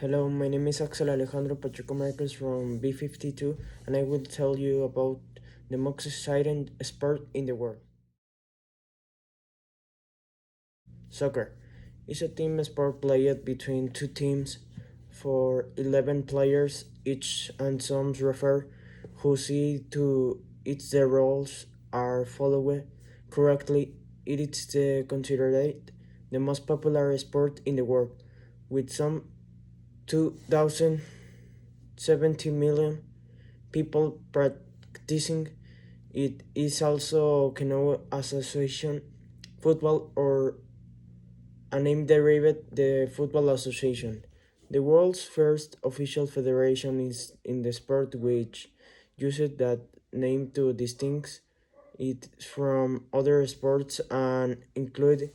Hello, my name is Axel Alejandro Pacheco Marquez from B52, and I will tell you about the most exciting sport in the world. Soccer is a team sport played between two teams for 11 players each, and some refer who see to it the rules are followed correctly. It is considered the most popular sport in the world, with some 2,070 million people practicing. It is also known as association football, or a name derived the Football Association. The world's first official federation is in the sport, which uses that name to distinguish it from other sports and include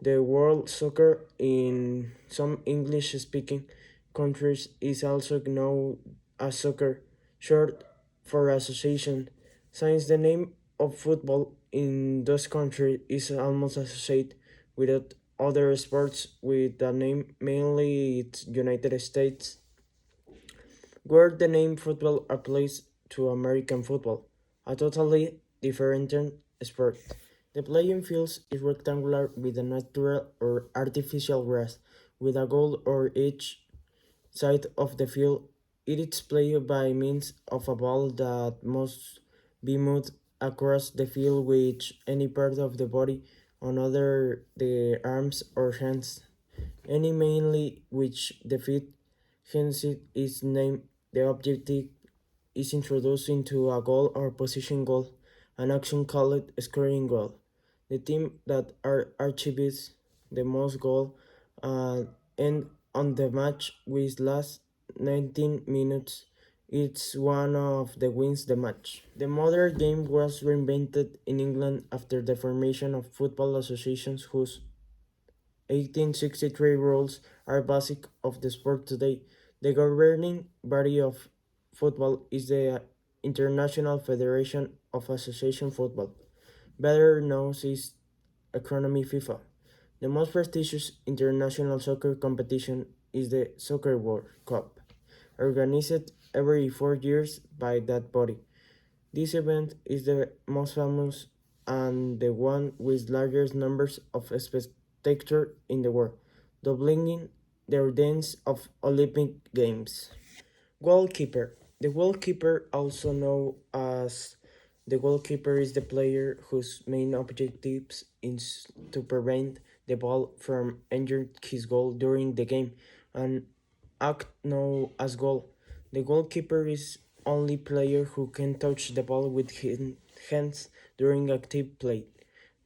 the World Soccer. In some English-speaking countries is also known as soccer, short for association, since the name of football in those countries is almost associated with other sports with the name, mainly its United States, where the name football applies to American football, a totally different sport. The playing field is rectangular with a natural or artificial grass, with a goal on each side of the field. It is played by means of a ball that must be moved across the field with any part of the body, on other the arms or hands. Any mainly which the feet, hence it is named. The objective is introduced into a goal or position goal, an action called scoring goal. The team that achieves the most goal end on the match with last 19 minutes. It's one of the wins the match. The modern game was reinvented in England after the formation of football associations whose 1863 rules are basic of the sport today. The governing body of football is the International Federation of Association Football, better known as acronym FIFA. The most prestigious international soccer competition is the Soccer World Cup, organized every 4 years by that body. This event is the most famous and the one with largest numbers of spectators in the world, doubling the audience of Olympic Games. Goalkeeper. The goalkeeper, also known as the goalkeeper, is the player whose main objectives is to prevent the ball from entering his goal during the game and act known as goal. The goalkeeper is only player who can touch the ball with his hands during active play,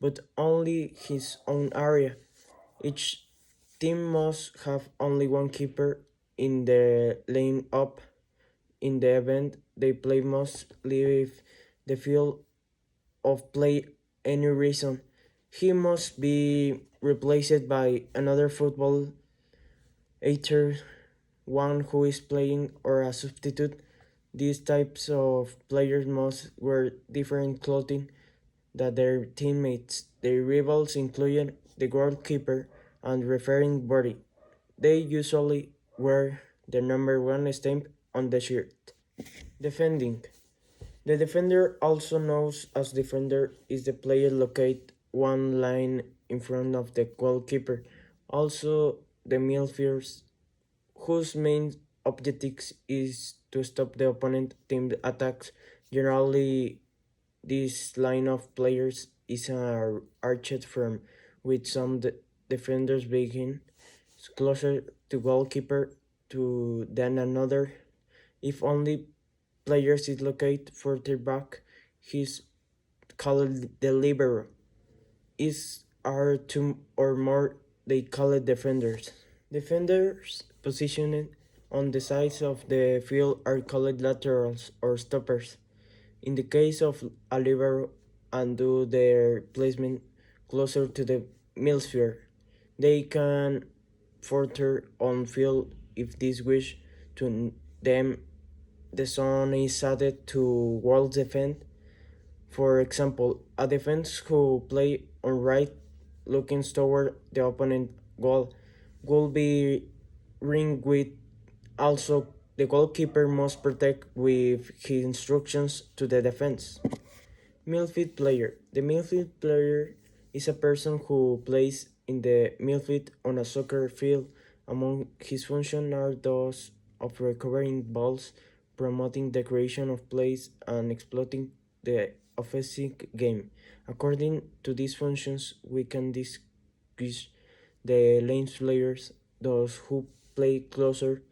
but only his own area. Each team must have only one keeper in the lane up. In the event they play must leave the field of play any reason. He must be replaced by another football, either one who is playing or a substitute. These types of players must wear different clothing than their teammates. Their rivals include the goalkeeper and refereeing body. They usually wear the number one stamp on the shirt. Defending. The defender, also known as defender, is the player located one line in front of the goalkeeper. Also, the midfielders, whose main objective is to stop the opponent team attacks. Generally, this line of players is arched from, with some defenders being closer to goalkeeper to than another. If only players is located further back, he's called the libero. Is are two or more, they call it defenders. Defenders positioned on the sides of the field are called laterals or stoppers. In the case of a libero, and do their placement closer to the midfield, they can further on field if this wish to them. The zone is added to world defense. For example, a defense who play on right looking toward the opponent goal will be ringed with Also, the goalkeeper must protect with his instructions to the defense. Midfield player. The midfield player is a person who plays in the midfield on a soccer field. Among his functions are those of recovering balls, promoting the creation of plays, and exploiting the offensive game. According to these functions, we can distinguish the lane players, those who play closer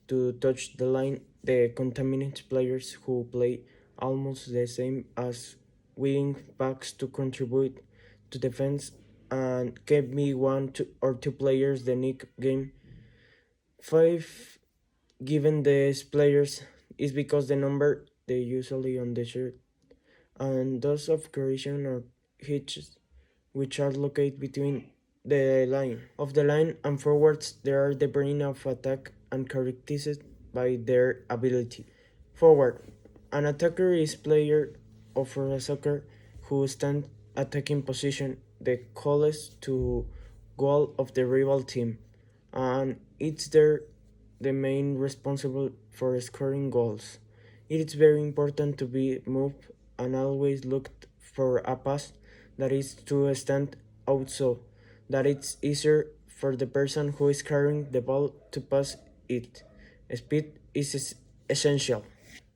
to touch the line, the contaminated players who play almost the same as wing backs to contribute to defense, and kept me or two players the nick game. Five given these players is because the number they usually on the shirt, and those of creation or hitches which are located between the line of the line and forwards. They are the brain of attack and characterized by their ability. Forward. An attacker is player of a soccer who stand attacking position the closest to goal of the rival team, and it's the main responsible for scoring goals. It is very important to be moved and always look for a pass that is to stand out so that it's easier for the person who is carrying the ball to pass it. Speed is essential.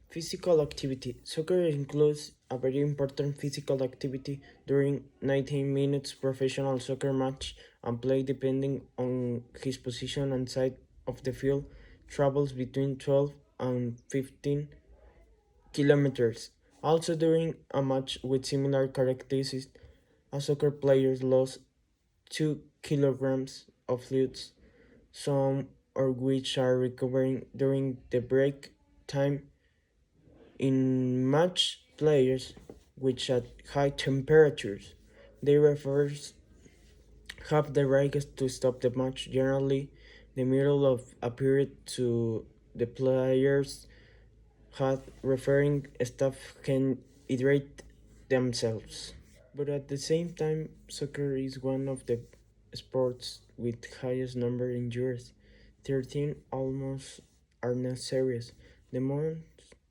Physical activity. Soccer includes a very important physical activity during 19 minutes professional soccer match and play depending on his position and side of the field travels between 12 and 15 kilometers. Also during a match with similar characteristics, a soccer player lost 2 kilograms of fluids, some of which are recovering during the break time. In match players which at high temperatures, they refers have the right to stop the match. Generally, the middle of a period to the players had referring staff can hydrate themselves. But at the same time, soccer is one of the sports with highest number injuries. 13 almost are not serious. The most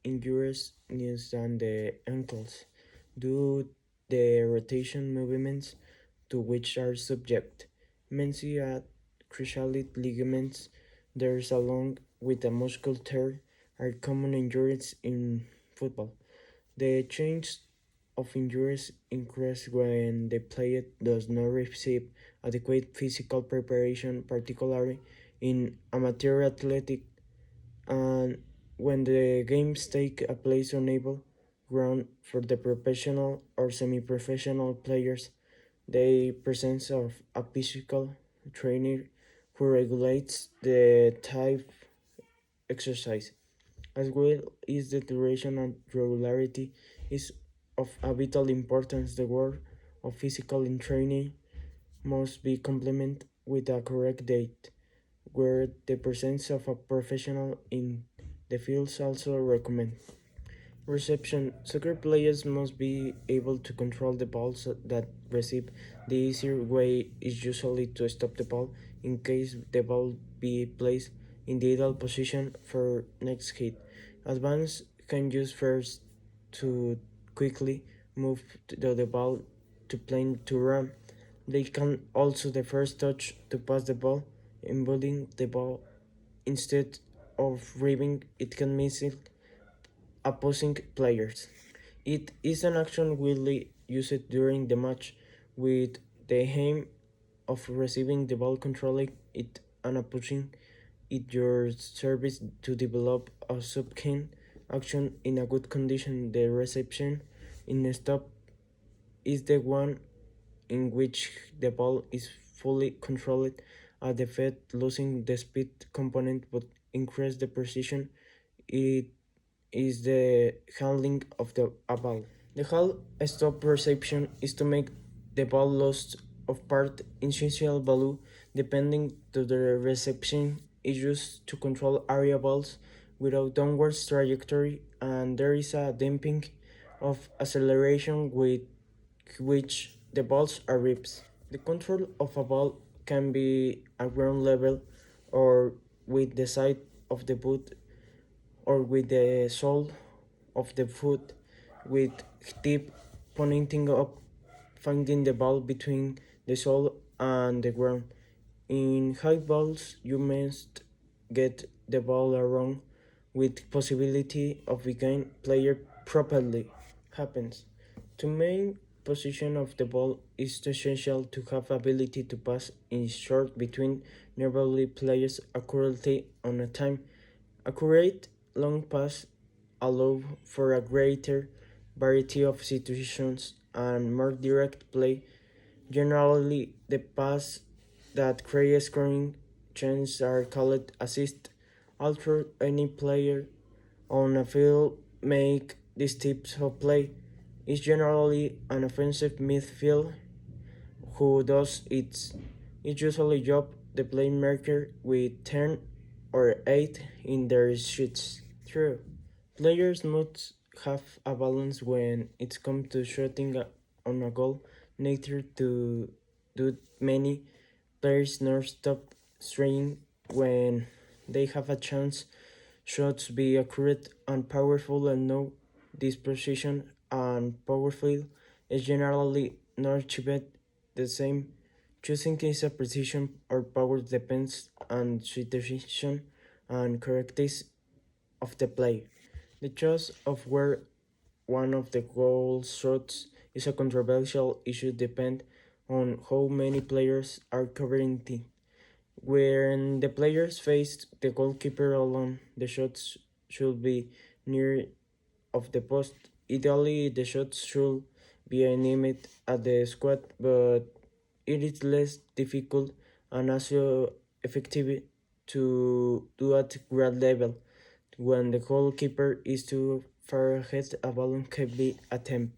injuries is than the ankles, due the rotation movements to which are subject. Many at cruciate ligaments, there's along with a muscle tear, are common injuries in football. The change of injuries increase when the player does not receive adequate physical preparation, particularly in amateur athletic, and when the games take a place on ground for the professional or semi-professional players. The presence of a physical trainer who regulates the type exercise as well is the duration and regularity is of a vital importance. The work of physical training must be complemented with a correct date, where the presence of a professional in the fields also recommend. Reception. Soccer players must be able to control the ball so that receive. The easier way is usually to stop the ball in case the ball be placed in the ideal position for next hit. Advance can use first to quickly move the ball to plane to run. They can also the first touch to pass the ball, embodying the ball instead of ribbing it can miss it opposing players. It is an action widely used during the match with the aim of receiving the ball, controlling it, and pushing it your service to develop a subkin action in a good condition. The reception in a stop is the one in which the ball is fully controlled at the feet, losing the speed component but increase the precision. It is the handling of the ball. The whole stop reception is to make the ball loss of part essential value depending to the reception is used to control area balls without downwards trajectory, and there is a damping of acceleration with which the balls are rips. The control of a ball can be at ground level or with the side of the boot or with the sole of the foot with tip pointing up, finding the ball between the sole and the ground. In high balls, you must get the ball around with possibility of being player properly happens. To main position of the ball is essential to have ability to pass in short between nearby players accurately on a time. Accurate long pass allow for a greater variety of situations and more direct play. Generally, the pass that create scoring chances are called assist. Although any player on a field make these types of play is generally an offensive midfield who does its usually job the playmaker with 10 or 8 in their sheets. True. Players must have a balance when it comes to shooting on a goal, neither to do many players nor stop straying when they have a chance. Shots be accurate and powerful and know this precision and powerful is generally not achieved the same. Choosing is a precision or power depends on situation and characteristics of the play. The choice of where one of the goal shots is a controversial issue depend on how many players are covering it. When the players face the goalkeeper alone, the shots should be near of the post. Ideally, the shots should be aimed at the squad, but it is less difficult and also effective to do at ground level. When the goalkeeper is too far ahead, a ball can be attempted.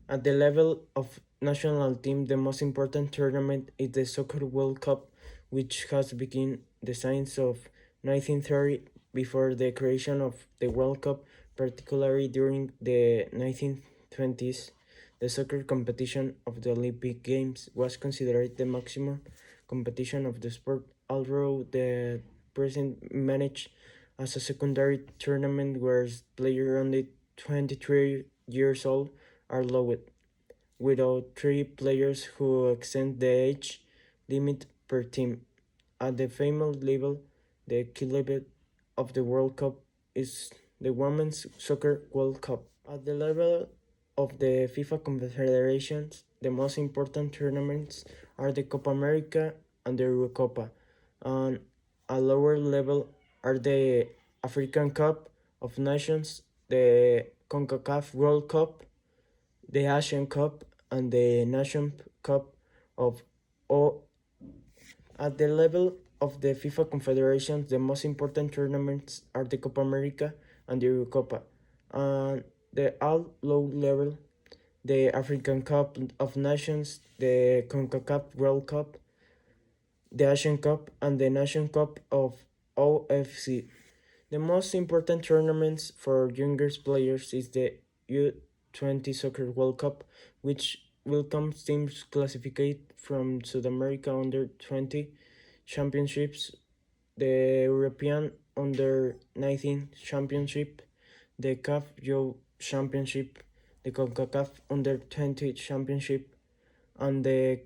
At the level of national team, the most important tournament is the Soccer World Cup, which has begun the science of 1930 before the creation of the World Cup, particularly during the 1920s. The soccer competition of the Olympic Games was considered the maximum competition of the sport, although the present managed as a secondary tournament where players under 23 years old are allowed, without three players who exceed the age limit per team. At the female level, the equivalent of the World Cup is the Women's Soccer World Cup. At the level of the FIFA confederations, the most important tournaments are the Copa America and the Eurocopa. On a lower level are the African Cup of Nations, the CONCACAF World Cup, the Asian Cup, and the Nation Cup of O. At the level of the FIFA confederations, the most important tournaments are the Copa America and the Eurocopa. And the all low level, the African Cup of Nations, the CONCACAF World Cup, the Asian Cup, and the Nation Cup of OFC. The most important tournaments for younger players is the U20 Soccer World Cup, which welcomes teams classified from South America under 20 championships, the European under 19 championship, the CAF Youth Championship, the CONCACAF under 20 championship, and the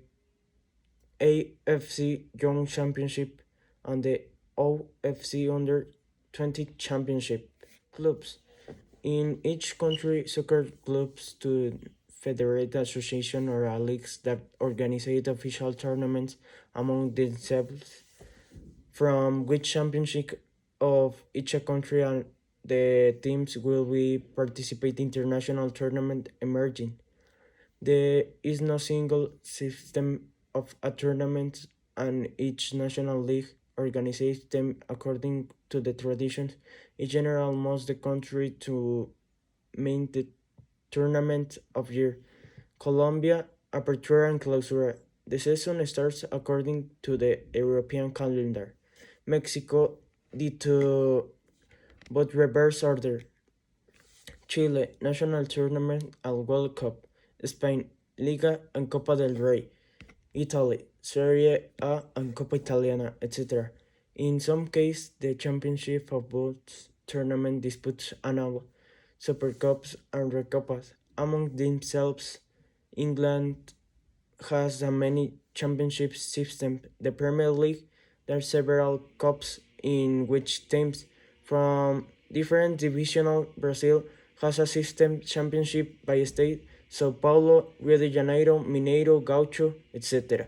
AFC Young Championship and the OFC under 20 championship. Clubs. In each country, soccer clubs to federate association or leagues that organize official tournaments among themselves from which championship of each country and the teams will be participate international tournament emerging. There is no single system of a tournament and each national league organizes them according to the traditions. In general, most the country to main the tournament of year. Colombia, Apertura and Clausura. The season starts according to the European calendar. Mexico, due to both reverse order. Chile, National Tournament and World Cup. Spain, Liga and Copa del Rey. Italy, Serie A and Copa Italiana, etc. In some cases, the championship of both tournament disputes annual Super Cups and Recopas among themselves. England has a many championship system. The Premier League, there are several cups in which teams from different divisional Brazil has a system championship by state, Sao Paulo, Rio de Janeiro, Mineiro, Gaucho, etc.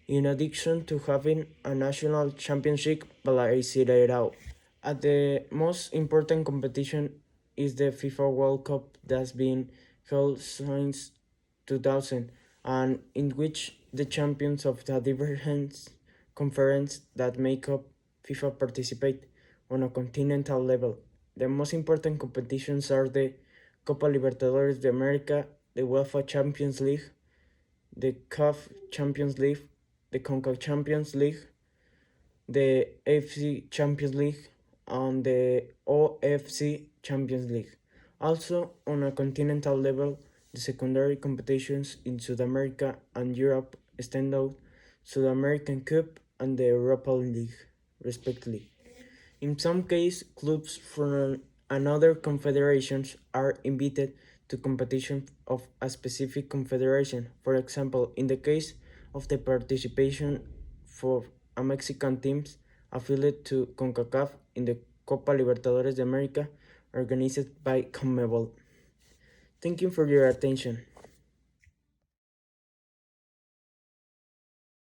In addition to having a national championship Brasileirão. At the most important competition is the FIFA World Cup that's been held since 2000 and in which the champions of the different conference that make up FIFA participate on a continental level. The most important competitions are the Copa Libertadores de America, the UEFA Champions League, the CAF Champions League, the CONCACAF Champions League, the AFC Champions League, and the OFC Champions League. Also, on a continental level, the secondary competitions in South America and Europe stand out South American Cup and the Europa League, respectively. In some cases, clubs from another confederations are invited to competition of a specific confederation. For example, in the case of the participation for a Mexican teams affiliate to CONCACAF in the Copa Libertadores de America organized by CONMEBOL. Thank you for your attention.